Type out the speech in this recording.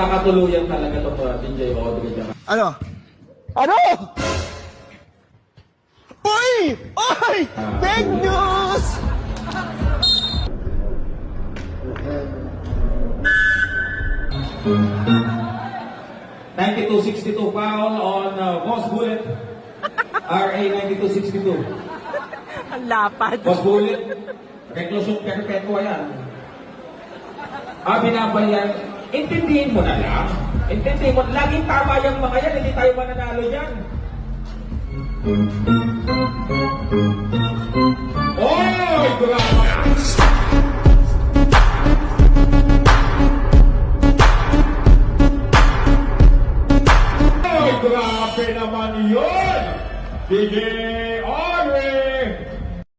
Magkakatuluyan talaga itong DJ Audrey dyan. Ano? Ano? Uy! Uy! Fake news! $92.62 foul on Boss Bullet. RA 92.62. Ang lapad. Boss Bullet, reklusyon perpetua yan. Binabalyan. Intindihin mo na lang. Intindihin mo. Laging tama yung mga yan. Hindi tayo mananalo yan.